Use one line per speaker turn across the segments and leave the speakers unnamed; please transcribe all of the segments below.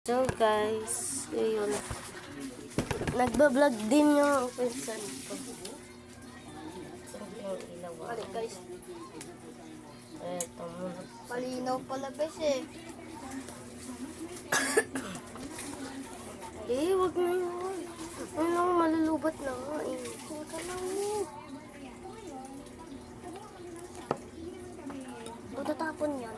So guys, yun. Nagbablog din yung pinsan ko. Yung ilaw.
Balik guys.
Eto muna.
Malinaw pala guys eh.
Wag na yun. Ano lang, malulubat na nga eh.
Puta lang mo. Matatapon yan.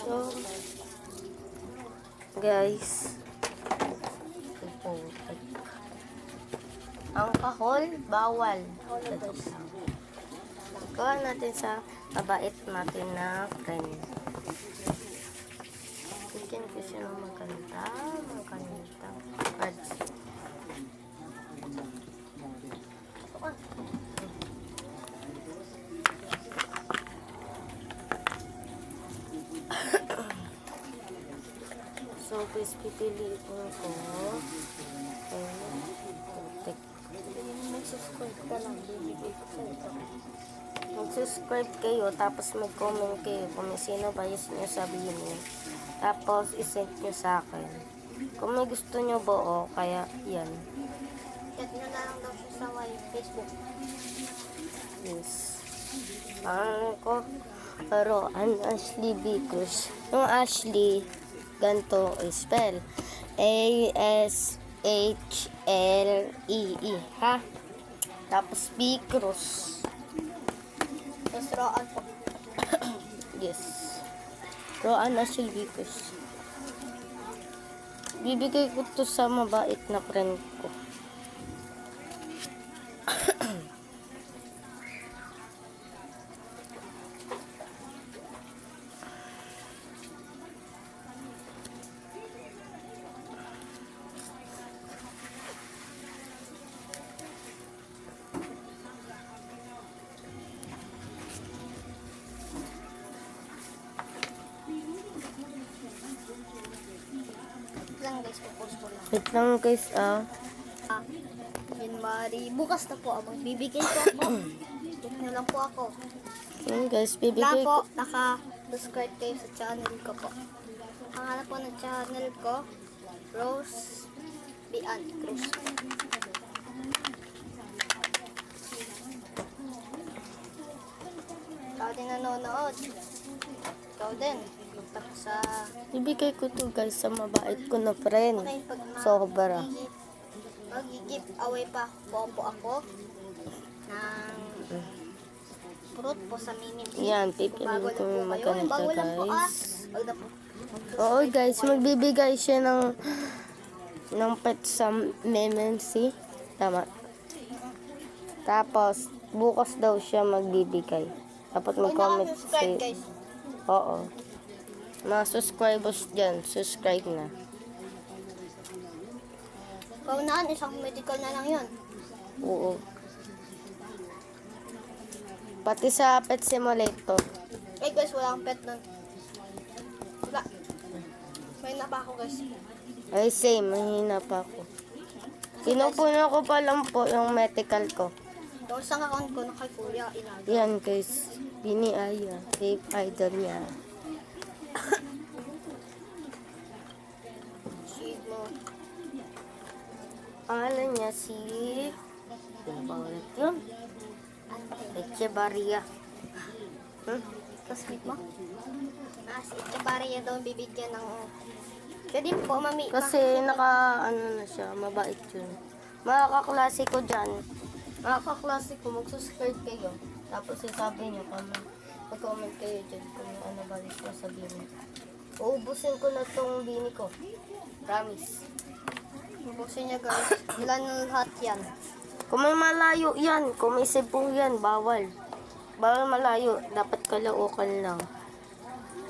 So, guys. Ang kahol, bawal. Kuha natin sa mabait natin na friend. Bigyan ko siya ng maganda cards. So, guys, pipiliin ko.
Mag-subscribe ka lang. Bibigay ko sa ito.
Mag-subscribe kayo, tapos mag-comment kayo kung may sino ba yung nyo sabihin nyo. Tapos, isend nyo sa akin. Kung may gusto nyo buo, kaya yan.
Chat nyo na lang daw siya sa Facebook.
Yes. Ang ko, Roan Ashley Bicos. Yung Ashley, ganito spell. A-S-H-L-E-E. Ha? Tapos Bicos.
Tapos Roan po.
Yes. Roan Ashley Bicos. Bibigay ko to sa mabait na friend ko.
Lang guys, popost ko lang.
Wait lang guys,
January. Bukas na po. Magbibigay po ako. Check nyo lang po ako.
Yun guys,
Wala
bibigay
po,
ko.
naka-subscribe kayo sa channel ko po. Pangalan po ng channel ko, Rose Bian Cruz. Ikaw din nanonood. Ikaw din. Tapos sa...
Bibigay ko to guys sa mabait ko na friend.
Okay, pag
Sobra.
mag-give away pa po ako ng fruit po sa mini.
Yan, pipiliin ko yung maganda
Bago lang po
guys.
Wag na po.
Oo guys, magbibigay siya ng pet sa MMC. Tama. Tapos, bukas daw siya magbibigay. Dapat mag-comment
Subscribe
si...
guys.
Oo. Mga subscribers dyan, subscribe na.
Paunahan, isang medical na lang yun.
Oo. Pati sa pet simulator.
Eh guys, wala akong pet nun. Wala. May na pa ako guys.
Ay, same. Mahina pa ako. Pinupuno ko pa lang po yung medical ko.
Yung isang account ko na kay Kuya, ilagay.
Yan guys. Bini Aya. Fave idol niya.
Shade mo.
Pangalan niya si... Ano ba ulit yun? Echevarria.
Kasmit mo? Si Echevarria daw bibigyan ng... Pwede po, mami.
Kasi ano na siya. Mabait yun. Mga kaklase ko dyan. Mga kaklase ko, mag-subscribe kayo. Tapos sasabi niyo mag-comment kayo dyan kung ano ba rin sasabihin. Uubusin ko na tong bini ko. Promise.
Bubusin niya guys. Ilan lahat yan?
Kung may malayo yan, kung may Cebu yan, bawal. Bawal malayo, dapat kalaukan lang.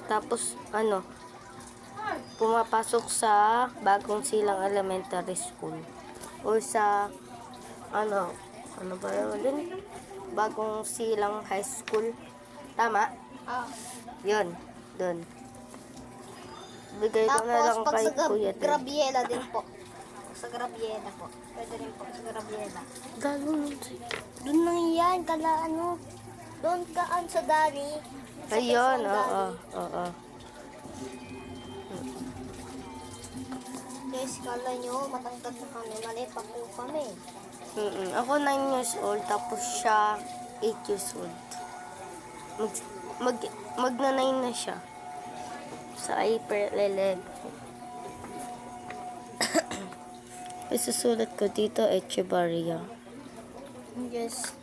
Tapos, pumapasok sa Bagong Silang Elementary School. O sa, ano ba yun? Bagong Silang High School. Tama? Yun, dun. Bigay ko na lang
Tapos, pag
kay
sa
Kuya Ted.
Grabiela din po. Sa Grabiela po. Pwede rin po sa Grabiela.
Galo nun siya.
Doon lang yan, kala ano. Doon ka sa Dari. Sa
Ayun,
Quezon
oo,
Dari.
oo.
Guys, kala nyo, matangkad na kami. Mali pa po kami.
Ako 9 years old, tapos siya 8 years old. Mag, magna 9 na siya. Sa April 11. Isusulat ko dito, Echevarria.
Yes.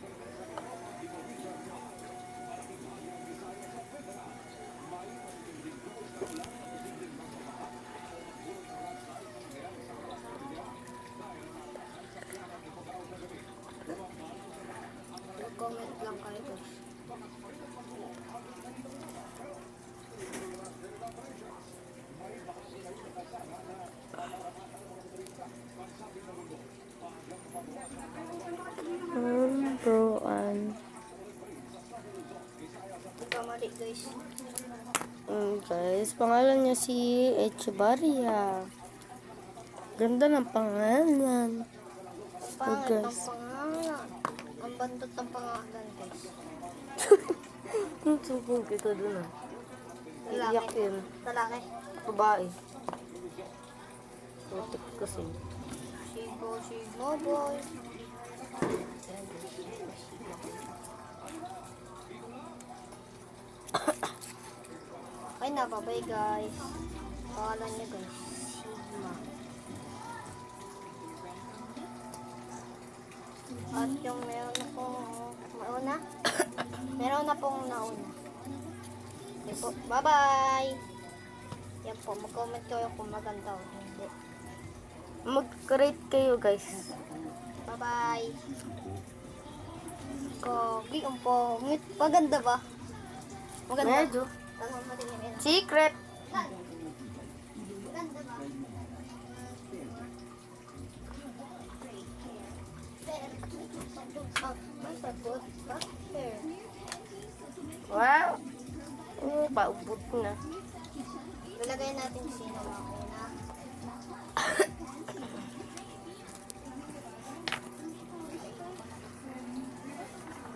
Comment lang kayo guys.
Bro,
Kamali guys.
guys, pangalan niya si Echevarria. Ganda ng pangalan.
Pangit
guys.
ang pangalan. Ang bandot ng pangalan guys.
Sumbong kita dun ah. Iyak
Lalaki.
yun.
Lalaki.
Babae. Putik kasi.
Sigo boy. Ay nababay guys. Pangalan niya guys. Sigma. At yung meron na pong mauna. Meron na pong nauna. Okay po. Bye-bye! Yan po. Mag-comment kayo kung maganda o hindi.
Mag-rate kayo guys.
Bye-bye! Gogi, ang pangit. Maganda ba? Maganda.
Medyo.
Tanong mo din yun.
Secret.
Maganda ba? May sagot. Bakit?
Wow. Paubot na.
Lalagay natin sino makina.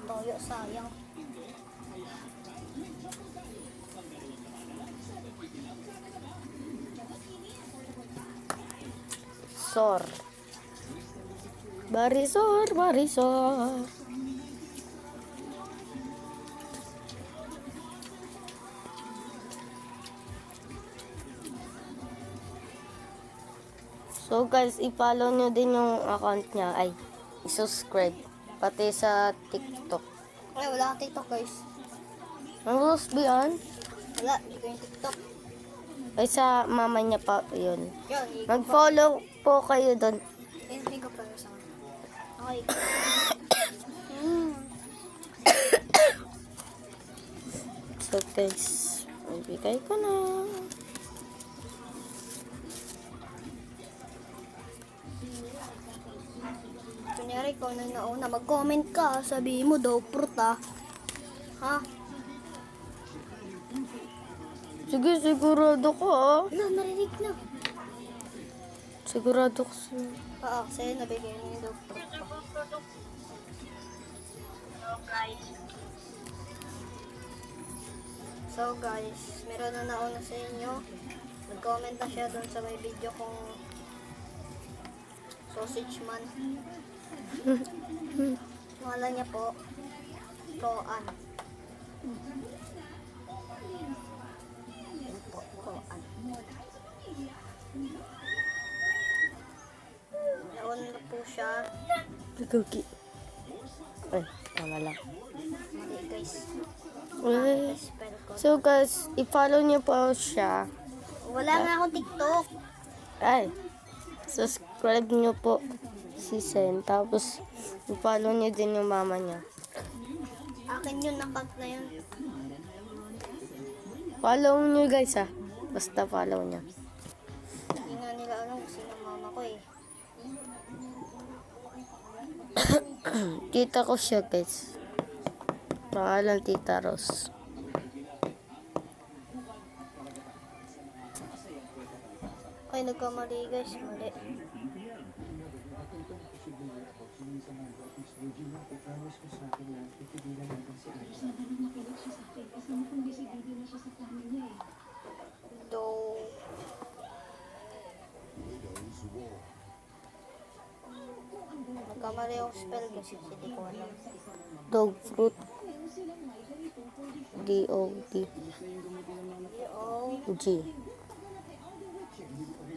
Toyo, sayang.
Sor. Barisor. So guys, i-follow nyo din yung account niya. Ay, i-subscribe. Pati sa TikTok.
Ay, wala akong TikTok guys.
Ang rules ba yan?
Wala, hindi ko yung TikTok.
Ay, sa mama niya pa yun.
Yun, hindi ko pa.
Mag-follow po kayo doon.
Hindi ko pa sa okay.
So guys, ibigay ko na.
Kunyari ko na nauna, mag-comment ka. Sabihin mo daw, pruta. Ha?
Sige, sigurado ko ah.
Wala, narinig na.
Sigurado ko siya.
Oo, sa'yo nabigay niyo daw, pruta. So guys, meron na nauna sa inyo. Nag-comment na siya doon sa may video kong sausage man. Pangalan niya po, Roan. Yan po, Roan. Nauna na po siya.
Cookie. Ay, tama lang.
Mali guys.
Ay.
Spell ko.
So guys, i-follow niyo po siya.
Wala nga akong TikTok.
Ay, subscribe niyo po si Sen. Tapos, i-follow niyo din yung mama niya.
Akin yun, account na yun.
Follow niyo guys ah. Basta follow niyo.
Hindi nga nila alam kung sino mama ko eh.
Kita ko siya guys. Pangalan Tita Ros.
Ay, nagkamali guys. Mali. Do. Magkamali yung spell kasi hindi ko alam.
Dog fruit. D-O-G.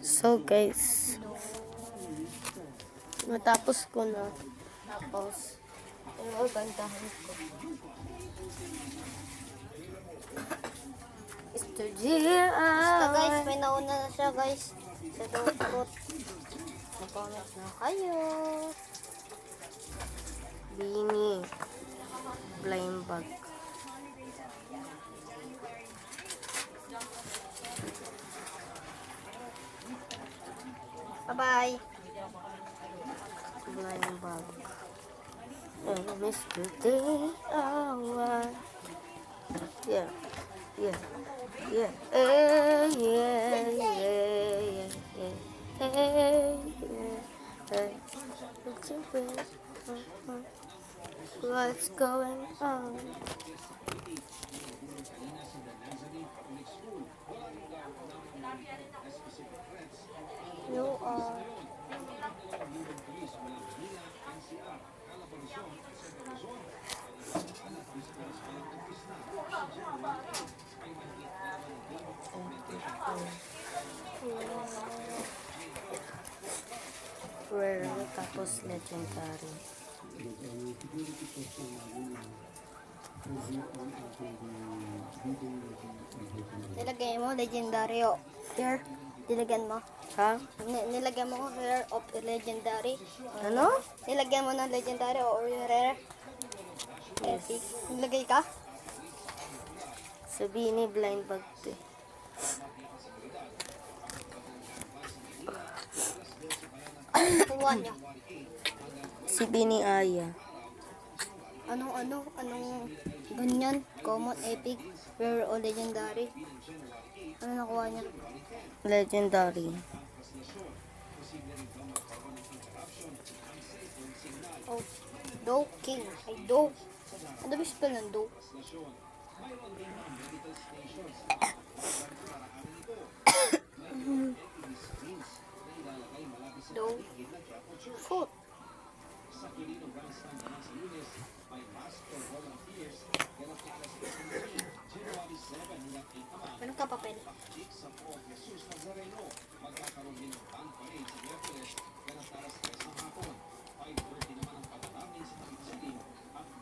So guys, matapos ko na. Tapos, gandahan ko. Mr.
Basta guys,
G.I.
may nauna na siya guys. Sa dog fruit. Mag-comment na kayo.
Beanie. Blind bag.
Bye-bye.
Blind bag. And Mr. D.I. Yeah. Yeah. Yeah. Yeah. Yeah. Yeah. Yeah. Hey. Yeah. Hey. What's going on?
You are.
Rare tapos legendary.
Nilagay mo, legendary o rare. Nilagyan mo.
Ha?
Nilagyan mo rare of legendary.
Ano?
Nilagyan mo ng legendary o rare. Epic. Nilagay ka?
Sabihin ni blind bag to eh.
Anong kuha niya?
Si Bini Aya.
Anong ganyan? Common, epic, rare o legendary? Ano nakuha niya?
Legendary.
Oh, Do King. Ay, Do. Ano ba spell ng Do? Do. Foot. Ano ka papel?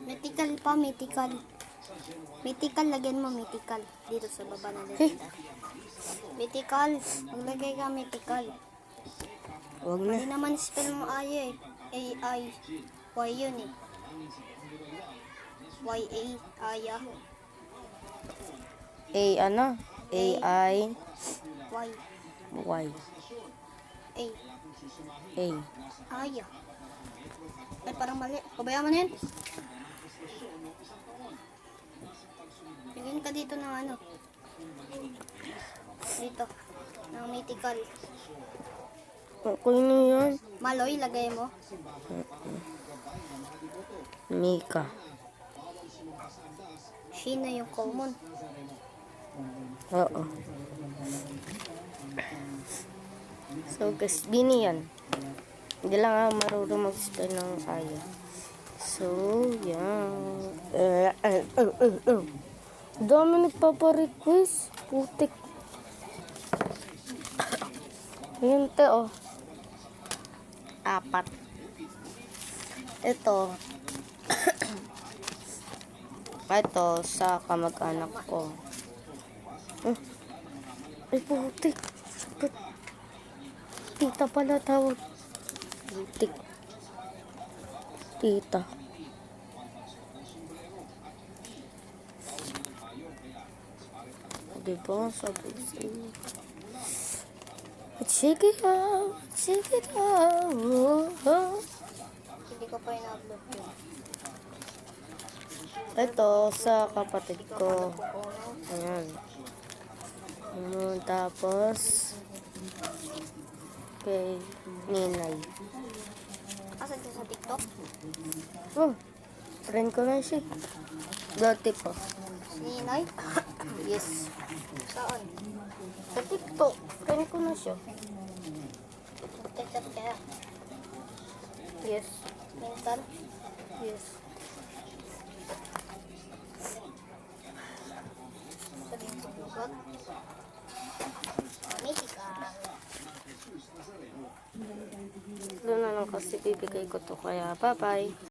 Mythical pa, mythical. Mythical, lagyan mo mythical. Dito sa baba na legenda. Mythical. Maglagay ka mythical.
Huwag na.
Hindi naman spell mo ay eh. A-I. Y yun eh. Y-A. Aya.
A ano? A-I.
Y.
Y.
A.
A.
Aya. Ay, parang mali. Pabayaan mo na yun. Bigyan ka dito ng ano. Dito. Ng mythical.
Okay na yun.
Maloy, lagay mo.
Mika.
Sheena yung common.
Oo. So guys, Bini yan. Hindi lang ako marunong mag-spell ng Aya. So, yan. Dami nagpaparequest. Putik. Ayan te, oh. 4. Ito. Ito sa kamag-anak ko. Ay, putik. Tita pala tawag. Putik. Tita. Diba? Sabi sa inyo. Check it out. Check it out.
Hindi ko pa in-upload yun.
Ito sa kapatid ko. Ayan. Tapos kay Ninay.
Asan ka sa TikTok?
Oh, Friend ko na siya. Dati pa.
Si Ninoy?
Yes.
Saan?
Sa TikTok. Friend ko na siya.
Nagchat kaya.
Yes.
Minsan.
Yes.
Sabihin ko bugat. Mythical.
Doon na lang kasi bibigay ko to kaya bye-bye.